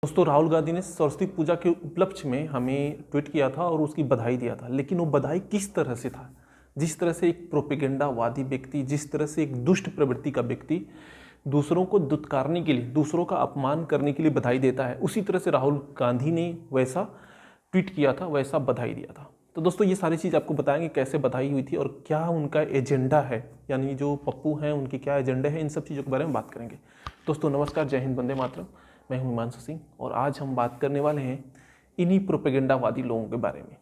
दोस्तों, राहुल गांधी ने सरस्वती पूजा के उपलक्ष्य में हमें ट्वीट किया था और उसकी बधाई दिया था। लेकिन वो बधाई किस तरह से था? जिस तरह से एक प्रोपेगेंडावादी व्यक्ति, जिस तरह से एक दुष्ट प्रवृत्ति का व्यक्ति दूसरों को दुत्कारने के लिए, दूसरों का अपमान करने के लिए बधाई देता है, उसी तरह से राहुल गांधी ने वैसा ट्वीट किया था, वैसा बधाई दिया था। तो दोस्तों, ये सारी चीज़ आपको बताएंगे कैसे बधाई हुई थी और क्या उनका एजेंडा है, यानी जो पप्पू हैं उनके क्या एजेंडे हैं, इन सब चीज़ों के बारे में बात करेंगे। दोस्तों नमस्कार, जय हिंद, वंदे मातरम। मैं हूं हिमांशु सिंह और आज हम बात करने वाले हैं इन्हीं प्रोपेगेंडावादी लोगों के बारे में।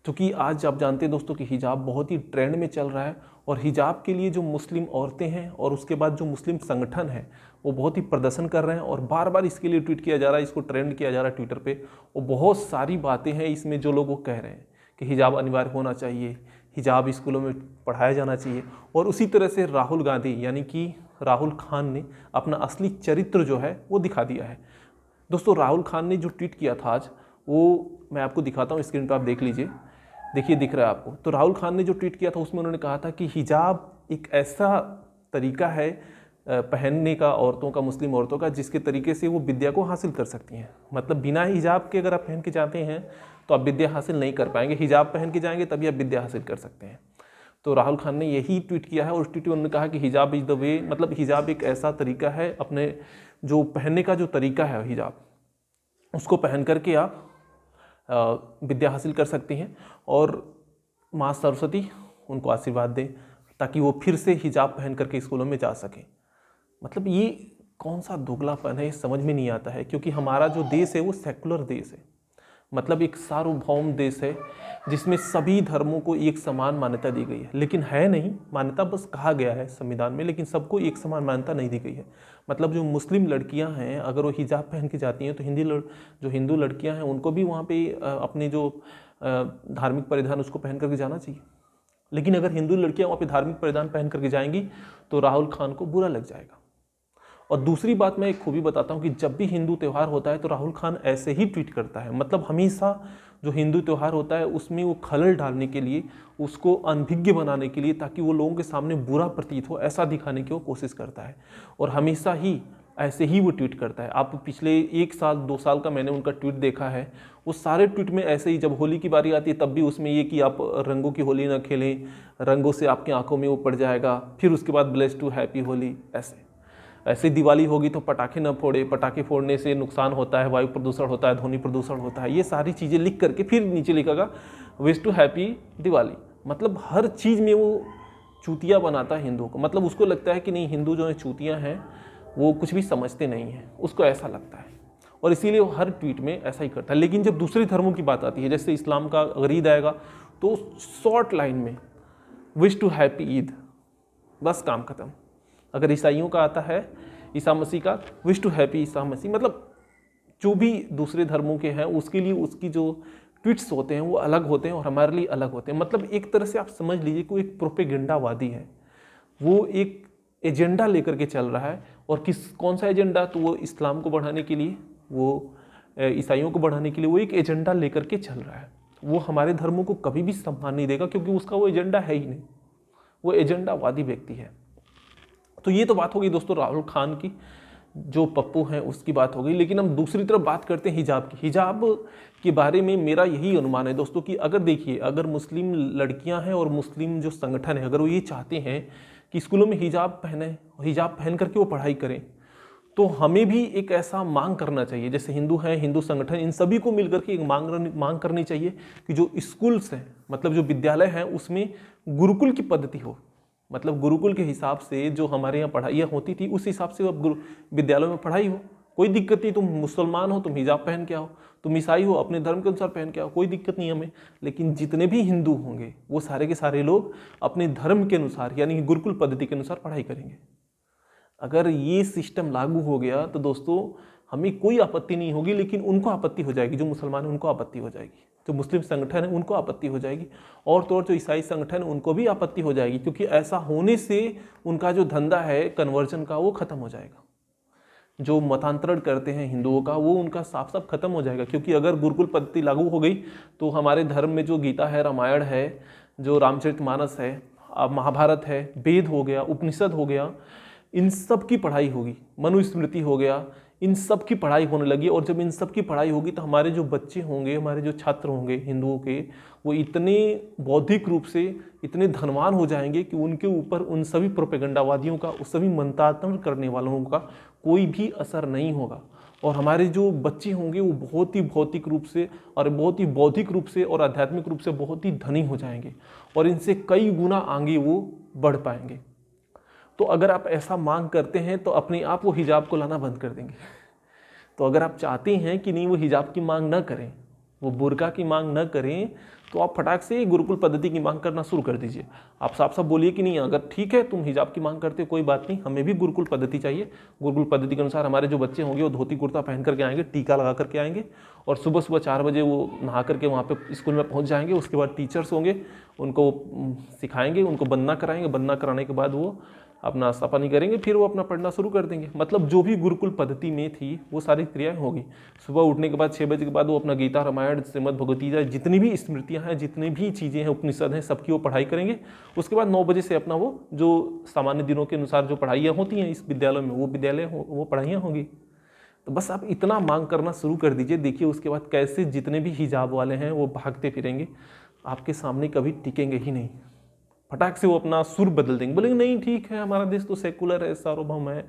क्योंकि आज आप जानते हैं दोस्तों कि हिजाब बहुत ही ट्रेंड में चल रहा है और हिजाब के लिए जो मुस्लिम औरतें हैं और उसके बाद जो मुस्लिम संगठन है वो बहुत ही प्रदर्शन कर रहे हैं और बार बार इसके लिए ट्वीट किया जा रहा है, इसको ट्रेंड किया जा रहा है ट्विटर पे। और बहुत सारी बातें हैं इसमें जो लोग वो कह रहे हैं कि हिजाब अनिवार्य होना चाहिए, हिजाब स्कूलों में पढ़ाया जाना चाहिए। और उसी तरह से राहुल गांधी यानी कि राहुल खान ने अपना असली चरित्र जो है वो दिखा दिया है। दोस्तों, राहुल खान ने जो ट्वीट किया था आज, वो मैं आपको दिखाता हूँ, स्क्रीन पर आप देख लीजिए। देखिए, दिख रहा है आपको। तो राहुल खान ने जो ट्वीट किया था उसमें उन्होंने कहा था कि हिजाब एक ऐसा तरीका है पहनने का औरतों का, मुस्लिम औरतों का, जिसके तरीके से वो विद्या को हासिल कर सकती हैं। मतलब बिना हिजाब के अगर आप पहन के जाते हैं तो आप विद्या हासिल नहीं कर पाएंगे, हिजाब पहन के जाएंगे तभी आप विद्या हासिल कर सकते हैं। तो राहुल खान ने यही ट्वीट किया है और उस ट्वीट में उन्होंने कहा कि हिजाब इज़ द वे, मतलब हिजाब एक ऐसा तरीका है, अपने जो पहनने का जो तरीका है हिजाब, उसको पहन करके आप विद्या हासिल कर सकती हैं और माँ सरस्वती उनको आशीर्वाद दें ताकि वो फिर से हिजाब पहन करके स्कूलों में जा सकें। मतलब ये कौन सा दोगलापन है, समझ में नहीं आता है। क्योंकि हमारा जो देश है वो सेकुलर देश है, मतलब एक सार्वभौम देश है जिसमें सभी धर्मों को एक समान मान्यता दी गई है। लेकिन है नहीं, मान्यता बस कहा गया है संविधान में, लेकिन सबको एक समान मान्यता नहीं दी गई है। मतलब जो मुस्लिम लड़कियां हैं अगर वो हिजाब पहन के जाती हैं तो जो हिंदू लड़कियां हैं उनको भी वहाँ पे अपने जो धार्मिक परिधान उसको पहन करके जाना चाहिए। लेकिन अगर हिंदू लड़कियां वहाँ पे धार्मिक परिधान पहन करके जाएंगी तो राहुल खान को बुरा लग जाएगा। और दूसरी बात, मैं एक खूबी बताता हूँ कि जब भी हिंदू त्यौहार होता है तो राहुल खान ऐसे ही ट्वीट करता है। मतलब हमेशा जो हिंदू त्यौहार होता है उसमें वो खलल डालने के लिए, उसको अनभिज्ञ बनाने के लिए, ताकि वो लोगों के सामने बुरा प्रतीत हो, ऐसा दिखाने की वो कोशिश करता है। और हमेशा ही ऐसे ही वो ट्वीट करता है। आप पिछले 1 साल 2 साल का मैंने उनका ट्वीट देखा है, वो सारे ट्वीट में ऐसे ही, जब होली की बारी आती है तब भी उसमें ये कि आप रंगों की होली ना खेलें, रंगों से आपकी आंखों में वो पड़ जाएगा। फिर उसके बाद ब्लेस टू हैप्पी होली, ऐसे दिवाली होगी तो पटाखे न फोड़े, पटाखे फोड़ने से नुकसान होता है, वायु प्रदूषण होता है, ध्वनि प्रदूषण होता है। ये सारी चीज़ें लिख करके फिर नीचे लिखेगा विश टू हैप्पी दिवाली। मतलब हर चीज़ में वो चूतिया बनाता है हिंदुओं को। मतलब उसको लगता है कि नहीं, हिंदू जो है चूतियाँ हैं, वो कुछ भी समझते नहीं हैं, उसको ऐसा लगता है और इसीलिए वो हर ट्वीट में ऐसा ही करता है। लेकिन जब दूसरे धर्मों की बात आती है, जैसे इस्लाम का अगर ईद आएगा तो शॉर्ट लाइन में विश टू हैप्पी ईद, बस काम खत्म। अगर ईसाइयों का आता है, ईसा मसीह का, wish to happy Isa Masih. मतलब जो भी दूसरे धर्मों के हैं उसके लिए उसकी जो ट्वीट्स होते हैं वो अलग होते हैं और हमारे लिए अलग होते हैं। मतलब एक तरह से आप समझ लीजिए कि वो एक प्रोपेगेंडावादी है, वो एक एजेंडा लेकर के चल रहा है। और कौन सा एजेंडा? तो वो इस्लाम को बढ़ाने के लिए, वो ईसाइयों को बढ़ाने के लिए वो एक एजेंडा लेकर के चल रहा है। वो हमारे धर्मों को कभी भी सम्मान नहीं देगा क्योंकि उसका वो एजेंडा है ही नहीं, वो एजेंडावादी व्यक्ति है। तो ये तो बात होगी दोस्तों राहुल खान की, जो पप्पू हैं उसकी बात हो गई। लेकिन हम दूसरी तरफ बात करते हैं हिजाब की। हिजाब के बारे में मेरा यही अनुमान है दोस्तों कि अगर देखिए, अगर मुस्लिम लड़कियां हैं और मुस्लिम जो संगठन है अगर वो ये चाहते हैं कि स्कूलों में हिजाब पहने, हिजाब पहन करके वो पढ़ाई करें, तो हमें भी एक ऐसा मांग करना चाहिए। जैसे हिंदू हैं, हिंदू संगठन, इन सभी को मिलकर के एक मांग करनी चाहिए कि जो स्कूल्स हैं, मतलब जो विद्यालय हैं, उसमें गुरुकुल की पद्धति हो। मतलब गुरुकुल के हिसाब से जो हमारे यहाँ पढ़ाइयाँ होती थी उस हिसाब से अब विद्यालयों में पढ़ाई हो। कोई दिक्कत नहीं, तुम मुसलमान हो तुम हिजाब पहन के आओ, तुम ईसाई हो अपने धर्म के अनुसार पहन के आओ, कोई दिक्कत नहीं हमें। लेकिन जितने भी हिंदू होंगे वो सारे के सारे लोग अपने धर्म के अनुसार यानी गुरुकुल पद्धति के अनुसार पढ़ाई करेंगे। अगर ये सिस्टम लागू हो गया तो दोस्तों हमें कोई आपत्ति नहीं होगी, लेकिन उनको आपत्ति हो जाएगी। जो मुसलमान हैं उनको आपत्ति हो जाएगी, जो मुस्लिम संगठन है उनको आपत्ति हो जाएगी, और तो और जो ईसाई संगठन है उनको भी आपत्ति हो जाएगी। क्योंकि ऐसा होने से उनका जो धंधा है कन्वर्जन का वो खत्म हो जाएगा। जो मतांतरण करते हैं हिंदुओं का वो उनका साफ साफ खत्म हो जाएगा। क्योंकि अगर गुरुकुल पद्धति लागू हो गई तो हमारे धर्म में जो गीता है, रामायण है, जो रामचरितमानस है, महाभारत है, वेद हो गया, उपनिषद हो गया, इन सब की पढ़ाई होगी। मनुस्मृति हो गया, इन सब की पढ़ाई होने लगी। और जब इन सब की पढ़ाई होगी तो हमारे जो बच्चे होंगे, हमारे जो छात्र होंगे हिंदुओं के, वो इतने बौद्धिक रूप से इतने धनवान हो जाएंगे कि उनके ऊपर उन सभी प्रोपेगेंडावादियों का, उस सभी मंत्रांतरण करने वालों का कोई भी असर नहीं होगा। और हमारे जो बच्चे होंगे वो बहुत ही भौतिक रूप से और बहुत ही बौद्धिक रूप से और आध्यात्मिक रूप से बहुत ही धनी हो जाएंगे और इनसे कई गुना आगे वो बढ़ पाएंगे। तो अगर आप ऐसा मांग करते हैं तो अपने आप वो हिजाब को लाना बंद कर देंगे। तो अगर आप चाहते हैं कि नहीं वो हिजाब की मांग ना करें, वो बुर्का की मांग ना करें, तो आप फटाक से गुरुकुल पद्धति की मांग करना शुरू कर दीजिए। आप साफ साफ बोलिए कि नहीं, अगर ठीक है तुम हिजाब की मांग करते हो कोई बात नहीं, हमें भी गुरुकुल पद्धति चाहिए। गुरुकुल पद्धति के अनुसार हमारे जो बच्चे होंगे वो धोती कुर्ता पहन करके आएंगे, टीका लगा करके आएंगे और सुबह सुबह 4 बजे वो नहा करके वहाँ पे स्कूल में पहुँच जाएंगे। उसके बाद टीचर्स होंगे, उनको सिखाएंगे, उनको वंदना कराएंगे, वंदना कराने के बाद वो अपना नाश्ता पानी करेंगे, फिर वो अपना पढ़ना शुरू कर देंगे। मतलब जो भी गुरुकुल पद्धति में थी वो सारी क्रियाएं होगी। सुबह उठने के बाद 6 बजे के बाद वो अपना गीता, रामायण, श्रीमद् भगवत गीता, जितनी भी स्मृतियां हैं, जितनी भी चीज़ें हैं, उपनिषद हैं, सबकी वो पढ़ाई करेंगे। उसके बाद 9 बजे से अपना वो जो सामान्य दिनों के अनुसार जो पढ़ाइयाँ होती हैं इस विद्यालय में, वो पढ़ाइयाँ होंगी। तो बस आप इतना मांग करना शुरू कर दीजिए। देखिए उसके बाद कैसे जितने भी हिजाब वाले हैं वो भागते फिरेंगे, आपके सामने कभी टिकेंगे ही नहीं। फटाक से वो अपना सुर बदल देंगे, बोलेंगे नहीं ठीक है, हमारा देश तो सेकुलर है, सार्वभौम है,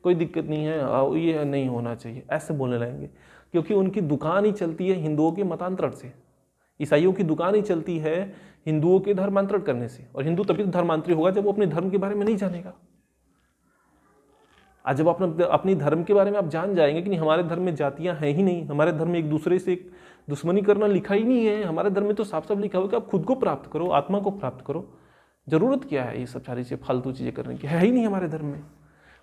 कोई दिक्कत नहीं है, ये नहीं होना चाहिए, ऐसे बोलने लगेंगे। क्योंकि उनकी दुकान ही चलती है हिंदुओं के मतांतरण से, ईसाइयों की दुकान ही चलती है हिंदुओं के धर्मांतरण करने से। और हिंदू तभी तो धर्मांतरी होगा जब वो अपने धर्म के बारे में नहीं जानेगा। आज जब अपने धर्म के बारे में आप जान जाएंगे कि नहीं हमारे धर्म में जातियां हैं ही नहीं, हमारे धर्म में एक दूसरे से एक दुश्मनी करना लिखा ही नहीं है, हमारे धर्म में तो साफ साफ लिखा हुआ कि आप खुद को प्राप्त करो, आत्मा को प्राप्त करो, जरूरत क्या है ये सब सारी चीज़ें फालतू चीज़ें करने की, है ही नहीं हमारे धर्म में।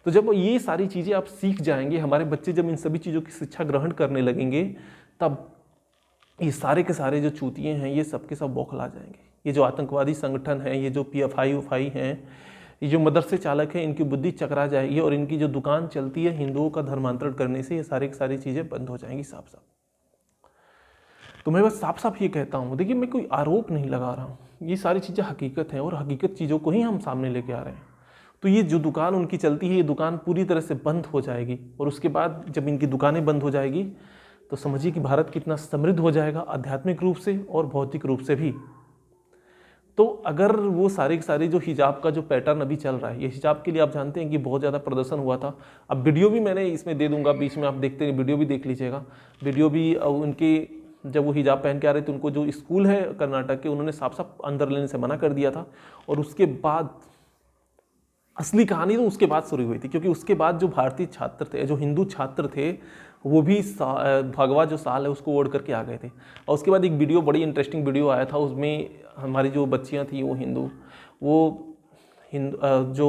तो जब ये सारी चीज़ें आप सीख जाएंगे, हमारे बच्चे जब इन सभी चीज़ों की शिक्षा ग्रहण करने लगेंगे, तब ये सारे के सारे जो चूतिए हैं ये सब के सब बौखला जाएंगे। ये जो आतंकवादी संगठन है, ये जो PFI हैं, ये जो मदरसे चालक हैं, इनकी बुद्धि चकरा जाएगी और इनकी जो दुकान चलती है हिंदुओं का धर्मांतरण करने से, ये सारी की सारी चीज़ें बंद हो जाएंगी साफ साफ। तो मैं बस साफ साफ ये कहता हूँ, देखिए मैं कोई आरोप नहीं लगा रहा हूँ, ये सारी चीज़ें हकीकत हैं और हकीकत चीज़ों को ही हम सामने लेके आ रहे हैं। तो ये जो दुकान उनकी चलती है, ये दुकान पूरी तरह से बंद हो जाएगी और उसके बाद जब इनकी दुकानें बंद हो जाएगी तो समझिए कि भारत कितना समृद्ध हो जाएगा, आध्यात्मिक रूप से और भौतिक रूप से भी। तो अगर वो सारे के सारे जो हिजाब का जो पैटर्न अभी चल रहा है, ये हिजाब के लिए आप जानते हैं कि बहुत ज़्यादा प्रदर्शन हुआ था। अब वीडियो भी मैंने इसमें दे दूंगा, बीच में आप देखते हैं, वीडियो भी देख लीजिएगा। वीडियो भी उनके जब वो हिजाब पहन के आ रहे थे, उनको जो स्कूल है कर्नाटक के, उन्होंने साफ साफ अंदर लेने से मना कर दिया था। और उसके बाद असली कहानी तो उसके बाद शुरू हुई थी, क्योंकि उसके बाद जो भारतीय छात्र थे, जो हिंदू छात्र थे, वो भी भगवा जो साल है उसको ओढ़ करके आ गए थे। और उसके बाद एक वीडियो, बड़ी इंटरेस्टिंग वीडियो आया था, उसमें हमारी जो बच्चियां थी वो हिंदू जो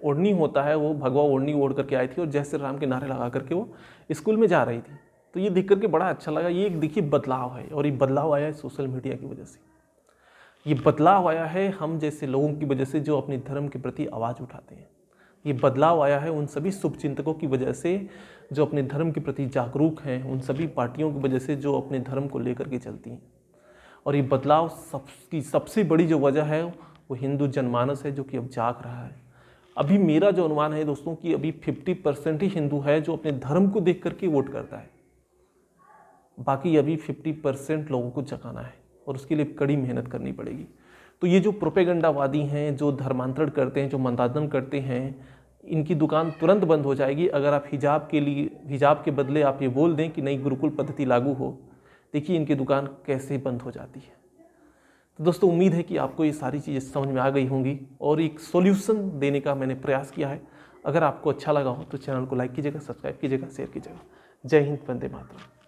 ओढ़नी होता है वो भगवा ओढ़नी ओढ़ करके आई थी और जय श्री राम के नारे लगा करके वो स्कूल में जा रही थी। तो ये देख करके बड़ा अच्छा लगा। ये एक देखिए बदलाव है, और ये बदलाव आया है सोशल मीडिया की वजह से। ये बदलाव आया है हम जैसे लोगों की वजह से जो अपने धर्म के प्रति आवाज़ उठाते हैं। ये बदलाव आया है उन सभी शुभचिंतकों की वजह से जो अपने धर्म के प्रति जागरूक हैं, उन सभी पार्टियों की वजह से जो अपने धर्म को लेकर के चलती हैं। और ये बदलाव की सबसे बड़ी जो वजह है वो हिंदू जनमानस है, जो कि अब जाग रहा है। अभी मेरा जो अनुमान है दोस्तों कि अभी 50% ही हिंदू है जो अपने धर्म को देख करके वोट करता है। बाकी अभी 50% लोगों को जगाना है और उसके लिए कड़ी मेहनत करनी पड़ेगी। तो ये जो प्रोपेगेंडावादी हैं, जो धर्मांतरण करते हैं, जो मंदादन करते हैं, इनकी दुकान तुरंत बंद हो जाएगी अगर आप हिजाब के बदले आप ये बोल दें कि नई गुरुकुल पद्धति लागू हो। देखिए इनकी दुकान कैसे बंद हो जाती है। तो दोस्तों उम्मीद है कि आपको ये सारी चीज़ें समझ में आ गई होंगी और एक सॉल्यूशन देने का मैंने प्रयास किया है। अगर आपको अच्छा लगा हो तो चैनल को लाइक कीजिएगा, सब्सक्राइब कीजिएगा, शेयर कीजिएगा। जय हिंद, वंदे मातरम।